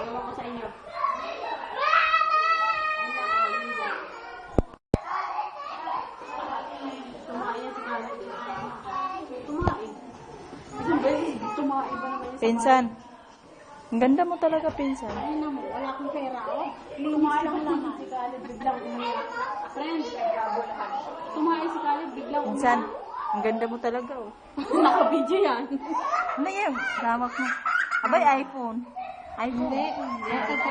Ewan ko sa inyo. Tumain si Caleb. Tumain ba naman? Pinsan. Ang ganda mo talaga, pinsan. Ay na mo, wala akong pera. Oh. Linis lang naman. Si Caleb biglang umiyak. Friends, tumain si Caleb biglang Pinsan, umiyak. ang ganda mo talaga, oh. Naka-video yan. Ano yan? Hawak mo. Abay, iPhone. iPhone. Hindi. Ito po.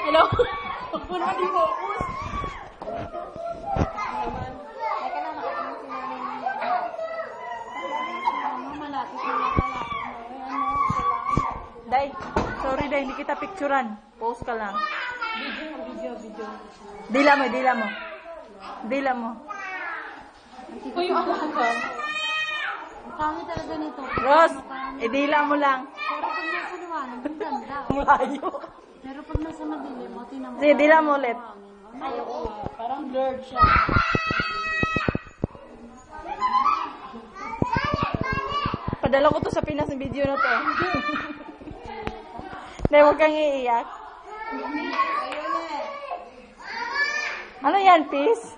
Hello? Huwag mo naman i-focus. Teka lang, nakakita si namin. Malapit na nakalapit. Day, sorry Day, hindi kita picturean. Post ka lang. Video. Dila mo, dila mo. Dila mo. Uy, yung ako ka. Ang pangit talaga nito. Ros, idila mo lang. Pero pag nasa liwanag, ang ganda. Ang layo. Pero pag nasa madilim, o tinan mo. Sige, dila mo ulit. Ayoko nga. Parang blurred siya. Padala ko to sa Pinas ng video na to. Day, huwag kang iiyak. Ano yan, peace?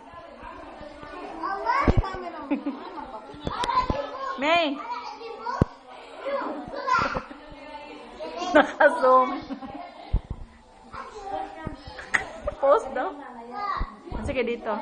May. Naka-zoom. Post daw. Sige dito.